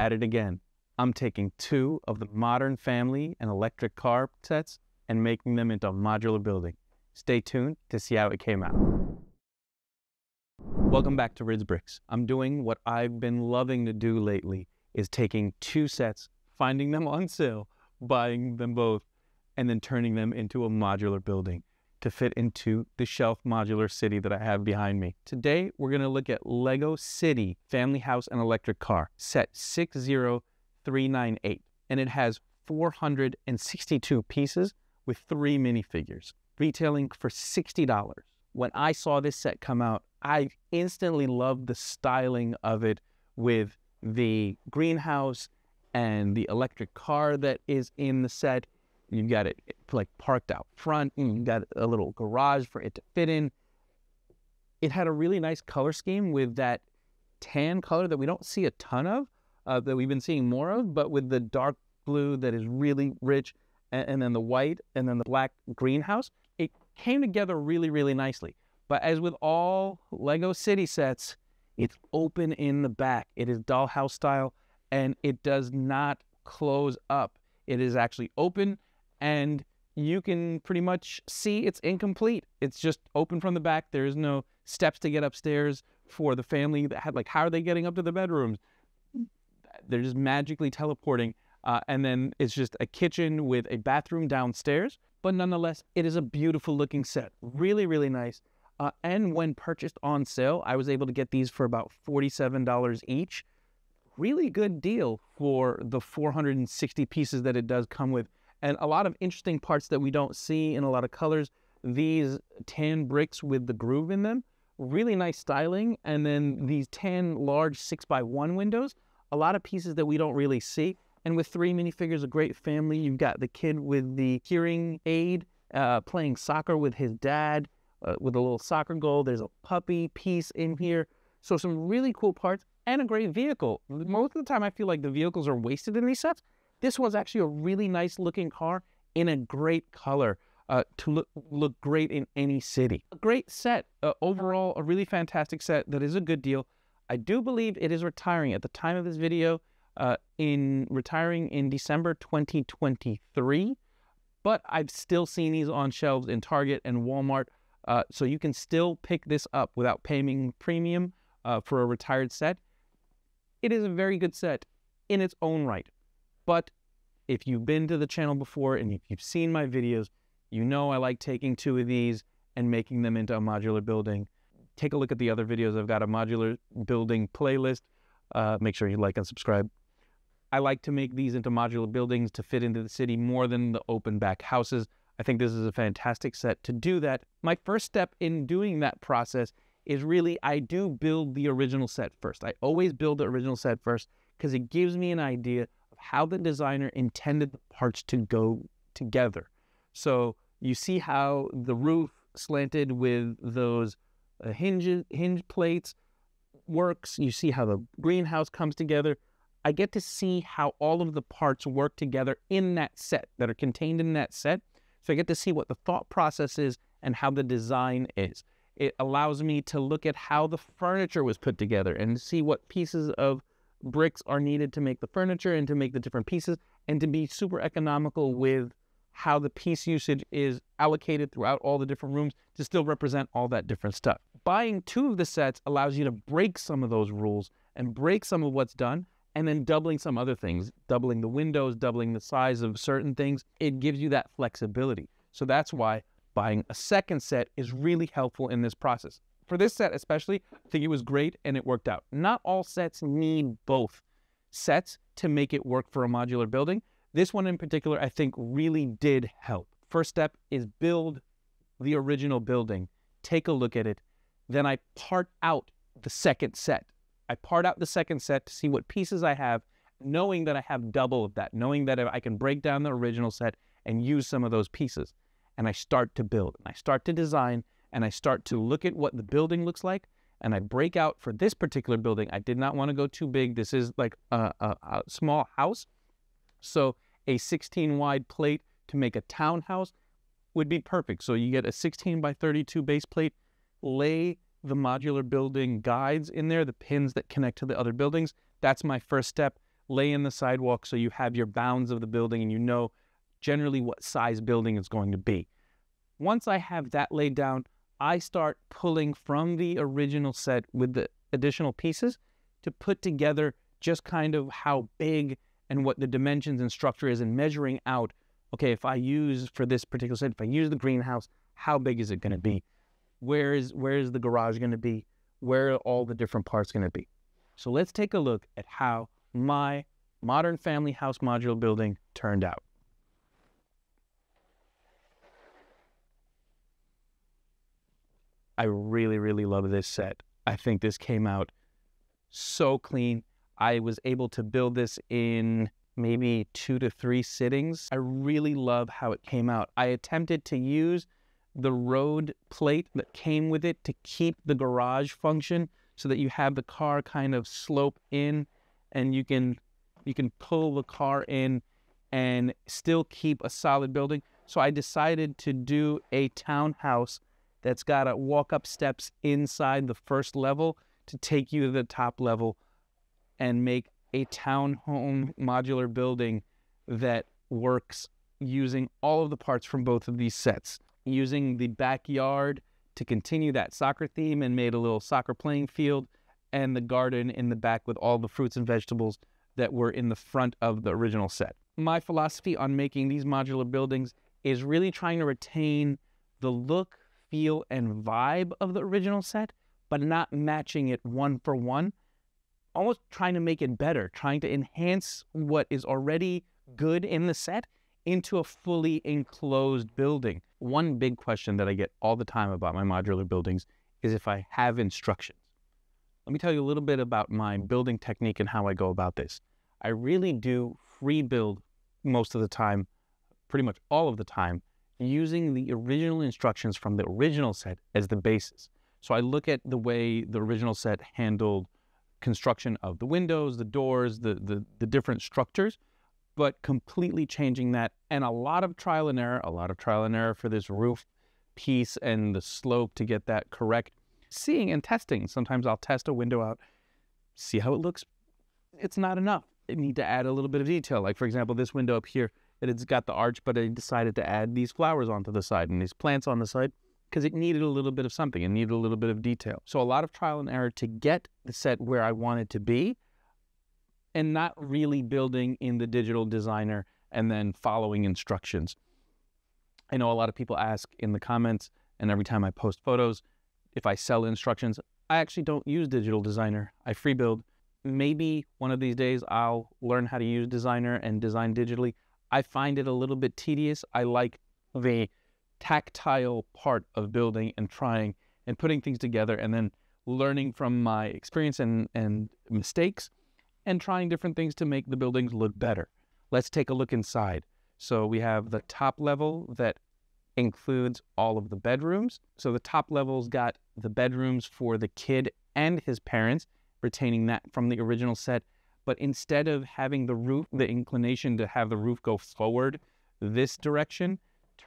at it again. I'm taking 2 of the modern family and electric car sets and making them into a modular building. Stay tuned to see how it came out. Welcome back to Rids Bricks. I'm doing what I've been loving to do lately, is taking 2 sets, finding them on sale, buying them both, and then turning them into a modular building to fit into the shelf modular city that I have behind me. Today, we're gonna look at Lego City Family House and Electric Car, set 60398. And it has 462 pieces with 3 minifigures, retailing for $60. When I saw this set come out, I instantly loved the styling of it with the greenhouse and the electric car that is in the set. You've got it like parked out front, and you've got a little garage for it to fit in. It had a really nice color scheme with that tan color that we don't see a ton of, that we've been seeing more of, but with the dark blue that is really rich, and then the white, and then the black greenhouse. It came together really, really nicely. But as with all Lego City sets, it's open in the back. It is dollhouse style, and it does not close up. It is actually open, and you can pretty much see it's incomplete. It's just open from the back. There is no steps to get upstairs for the family that had, like, how are they getting up to the bedrooms? They're just magically teleporting. And then it's just a kitchen with a bathroom downstairs. But nonetheless, it is a beautiful looking set. Really, really nice. And when purchased on sale, I was able to get these for about $47 each. Really good deal for the 460 pieces that it does come with. And a lot of interesting parts that we don't see in a lot of colors. These tan bricks with the groove in them, really nice styling. And then these tan large 6x1 windows, a lot of pieces that we don't really see. And with 3 minifigures, a great family. You've got the kid with the hearing aid playing soccer with his dad with a little soccer goal. There's a puppy piece in here. So some really cool parts and a great vehicle. Most of the time, I feel like the vehicles are wasted in these sets. This one's actually a really nice looking car in a great color to look great in any city. A great set. Overall, a really fantastic set that is a good deal. I do believe it is retiring at the time of this video, retiring in December 2023, but I've still seen these on shelves in Target and Walmart, so you can still pick this up without paying premium for a retired set. It is a very good set in its own right, but if you've been to the channel before and if you've seen my videos, you know I like taking 2 of these and making them into a modular building. Take a look at the other videos. I've got a modular building playlist. Make sure you like and subscribe. I like to make these into modular buildings to fit into the city more than the open back houses. I think this is a fantastic set to do that. My first step in doing that process is really, I do build the original set first. I always build the original set first because it gives me an idea of how the designer intended the parts to go together. So you see how the roof slanted with those hinge plates works. You see how the greenhouse comes together. I get to see how all of the parts work together in that set, that are contained in that set. So I get to see what the thought process is and how the design is. It allows me to look at how the furniture was put together and see what pieces of bricks are needed to make the furniture and to make the different pieces, and to be super economical with how the piece usage is allocated throughout all the different rooms to still represent all that different stuff. Buying 2 of the sets allows you to break some of those rules and break some of what's done, and then doubling some other things, doubling the windows, doubling the size of certain things. It gives you that flexibility. So that's why buying a second set is really helpful in this process. For this set especially, I think it was great and it worked out. Not all sets need both sets to make it work for a modular building. This one in particular, I think, really did help. First step is build the original building. Take a look at it. Then I part out the second set. I part out the second set to see what pieces I have, knowing that I have double of that, knowing that I can break down the original set and use some of those pieces. And I start to build, and I start to design, and I start to look at what the building looks like, and I break out for this particular building. I did not want to go too big. This is like a small house. So a 16 wide plate to make a townhouse would be perfect. So you get a 16 by 32 base plate, lay the modular building guides in there, the pins that connect to the other buildings. That's my first step. lay in the sidewalk so you have your bounds of the building and you know generally what size building it's going to be. Once I have that laid down, I start pulling from the original set with the additional pieces to put together just kind of how big and what the dimensions and structure is, and measuring out, okay, if I use for this particular set, if I use the greenhouse, how big is it going to be? Where is the garage going to be? Where are all the different parts going to be? So let's take a look at how my modern family house modular building turned out. I really, really love this set. I think this came out so clean. I was able to build this in maybe 2 to 3 sittings. I really love how it came out. I attempted to use the road plate that came with it to keep the garage function so that you have the car kind of slope in and you can pull the car in and still keep a solid building. So I decided to do a townhouse that's got to walk up steps inside the first level to take you to the top level and make a townhome modular building that works using all of the parts from both of these sets. Using the backyard to continue that soccer theme and made a little soccer playing field, and the garden in the back with all the fruits and vegetables that were in the front of the original set. My philosophy on making these modular buildings is really trying to retain the look, feel, and vibe of the original set, but not matching it one for one. Almost trying to make it better, trying to enhance what is already good in the set into a fully enclosed building. One big question that I get all the time about my modular buildings is if I have instructions. Let me tell you a little bit about my building technique and how I go about this. I really do free build most of the time, pretty much all of the time, using the original instructions from the original set as the basis. So I look at the way the original set handled construction of the windows, the doors, the different structures, but completely changing that, and a lot of trial and error for this roof piece and the slope to get that correct. Seeing and testing. Sometimes I'll test a window out, see how it looks. It's not enough. I need to add a little bit of detail. Like, for example, this window up here, it's got the arch, but I decided to add these flowers onto the side and these plants on the side because it needed a little bit of something. It needed a little bit of detail. So a lot of trial and error to get the set where I want it to be, and not really building in the digital designer and then following instructions. I know a lot of people ask in the comments, and every time I post photos, if I sell instructions. I actually don't use digital designer. I free build. Maybe one of these days I'll learn how to use designer and design digitally. I find it a little bit tedious. I like the tactile part of building and trying and putting things together and then learning from my experience and mistakes and trying different things to make the buildings look better. Let's take a look inside. So we have the top level that includes all of the bedrooms. So the top level's got the bedrooms for the kid and his parents, retaining that from the original set. But instead of having the roof, the inclination to have the roof go forward this direction,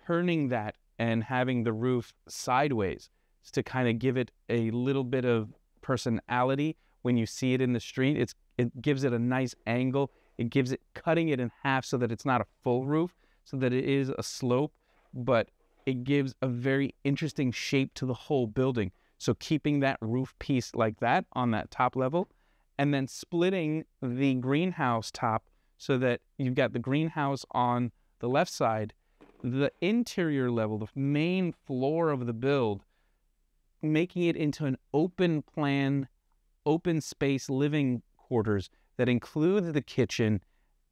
turning that and having the roof sideways to kind of give it a little bit of personality when you see it in the street. It gives it a nice angle. It gives it, cutting it in half so that it's not a full roof, so that it is a slope, but it gives a very interesting shape to the whole building. So keeping that roof piece like that on that top level, and then splitting the greenhouse top so that you've got the greenhouse on the left side, the interior level, the main floor of the build, making it into an open plan, open space living quarters that includes the kitchen,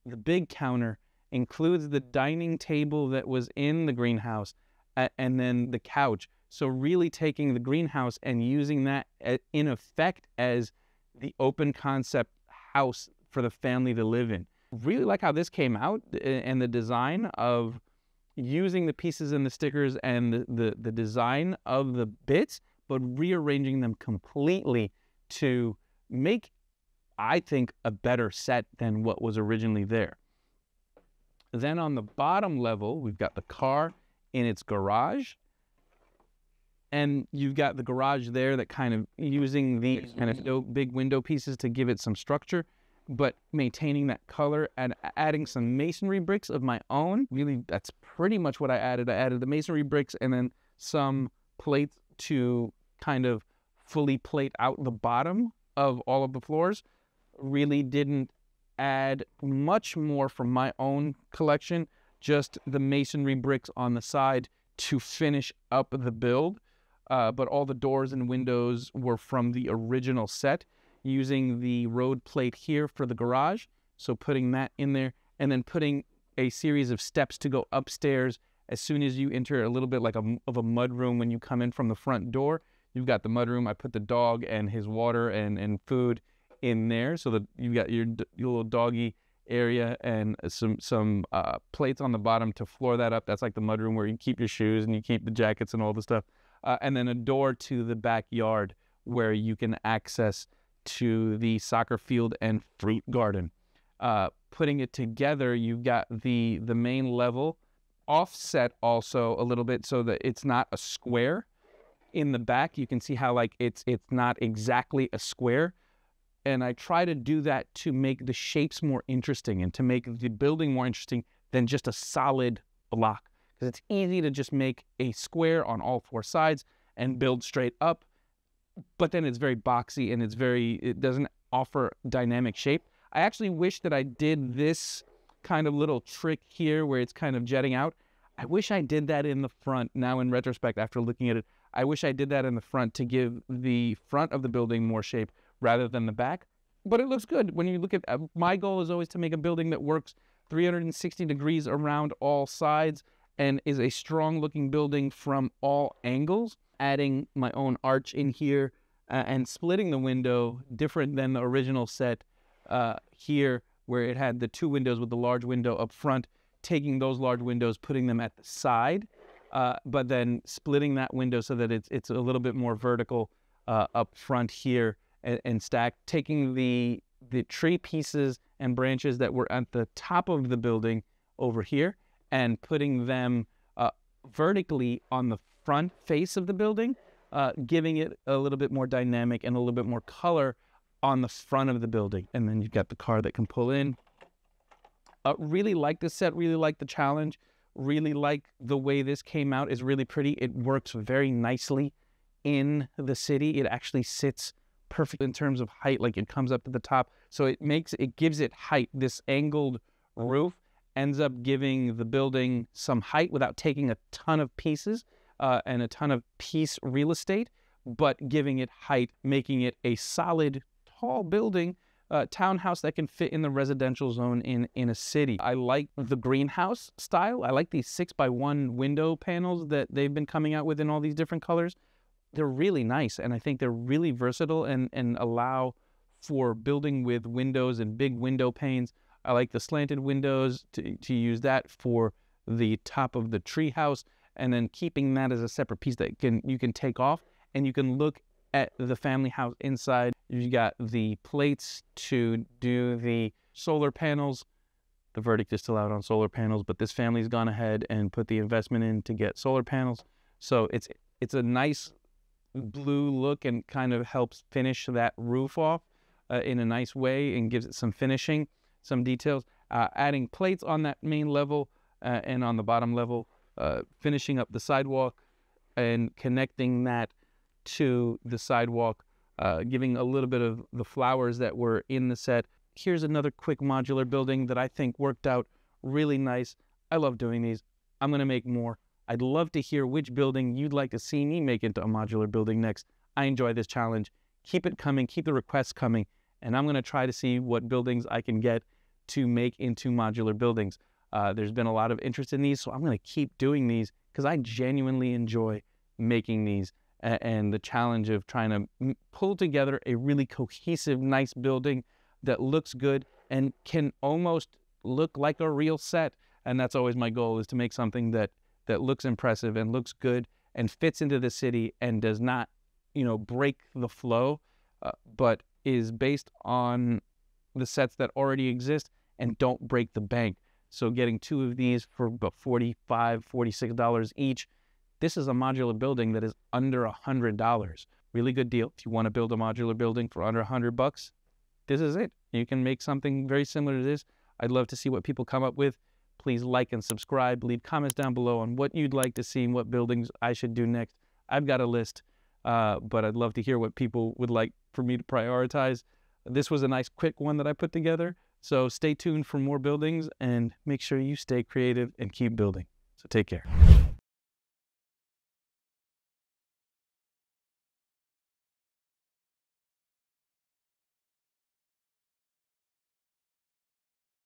the big counter, includes the dining table that was in the greenhouse, and then the couch. So really taking the greenhouse and using that in effect as the open concept house for the family to live in. Really like how this came out and the design of using the pieces and the stickers and the design of the bits, but rearranging them completely to make, I think, a better set than what was originally there. Then on the bottom level, we've got the car in its garage. And you've got the garage there that kind of using these kind of big window pieces to give it some structure. but maintaining that color and adding some masonry bricks of my own. Really, that's pretty much what I added. I added the masonry bricks and then some plates to kind of fully plate out the bottom of all of the floors. Really didn't add much more from my own collection, just the masonry bricks on the side to finish up the build. But all the doors and windows were from the original set, using the road plate here for the garage. So putting that in there and then putting a series of steps to go upstairs. As soon as you enter a little bit like of a mud room when you come in from the front door, you've got the mud room. I put the dog and his water and food in there so that you've got your little doggy area and some plates on the bottom to floor that up. That's like the mud room where you keep your shoes and you keep the jackets and all the stuff. And then a door to the backyard where you can access to the soccer field and fruit garden. Putting it together, you've got the main level offset also a little bit so that it's not a square. In the back, you can see how like it's not exactly a square. And I try to do that to make the shapes more interesting and to make the building more interesting than just a solid block. Because it's easy to just make a square on all four sides and build straight up. But then it's very boxy and it doesn't offer dynamic shape. I actually wish that I did this kind of little trick here where it's kind of jetting out. I wish I did that in the front. Now in retrospect, after looking at it, I wish I did that in the front to give the front of the building more shape rather than the back. But it looks good. When you look at, my goal is always to make a building that works 360 degrees around all sides and is a strong looking building from all angles. Adding my own arch in here and splitting the window different than the original set here, where it had the two windows with the large window up front, taking those large windows, putting them at the side, but then splitting that window so that it's a little bit more vertical up front here and stacked, taking the tree pieces and branches that were at the top of the building over here and putting them vertically on the front face of the building, giving it a little bit more dynamic and a little bit more color on the front of the building. And then you've got the car that can pull in. Really like this set, really like the challenge, really like the way this came out. Is really pretty. It works very nicely in the city. It actually sits perfect in terms of height, like it comes up to the top. So it gives it height. This angled roof ends up giving the building some height without taking a ton of pieces and a ton of piece real estate, but giving it height, making it a solid, tall building, townhouse that can fit in the residential zone in a city. I like the greenhouse style. I like these 6x1 window panels that they've been coming out with in all these different colors. They're really nice, and I think they're really versatile and allow for building with windows and big window panes. I like the slanted windows to use that for the top of the treehouse, and then keeping that as a separate piece that you can take off, and you can look at the family house inside. You got the plates to do the solar panels. The verdict is still out on solar panels, but this family's gone ahead and put the investment in to get solar panels. So it's a nice blue look and kind of helps finish that roof off in a nice way and gives it some finishing, some details. Adding plates on that main level and on the bottom level, finishing up the sidewalk and connecting that to the sidewalk, giving a little bit of the flowers that were in the set. Here's another quick modular building that I think worked out really nice. I love doing these. I'm going to make more. I'd love to hear which building you'd like to see me make into a modular building next. I enjoy this challenge. Keep it coming. Keep the requests coming. And I'm going to try to see what buildings I can get to make into modular buildings. There's been a lot of interest in these, so I'm going to keep doing these because I genuinely enjoy making these and the challenge of trying to pull together a really cohesive, nice building that looks good and can almost look like a real set. And that's always my goal, is to make something that looks impressive and looks good and fits into the city and does not, break the flow, but is based on the sets that already exist and don't break the bank. So getting two of these for about $45, $46 each, this is a modular building that is under $100. Really good deal. If you want to build a modular building for under $100, this is it. You can make something very similar to this. I'd love to see what people come up with. Please like and subscribe. Leave comments down below on what you'd like to see and what buildings I should do next. I've got a list, but I'd love to hear what people would like for me to prioritize. This was a nice quick one that I put together. So stay tuned for more buildings and make sure you stay creative and keep building. So take care.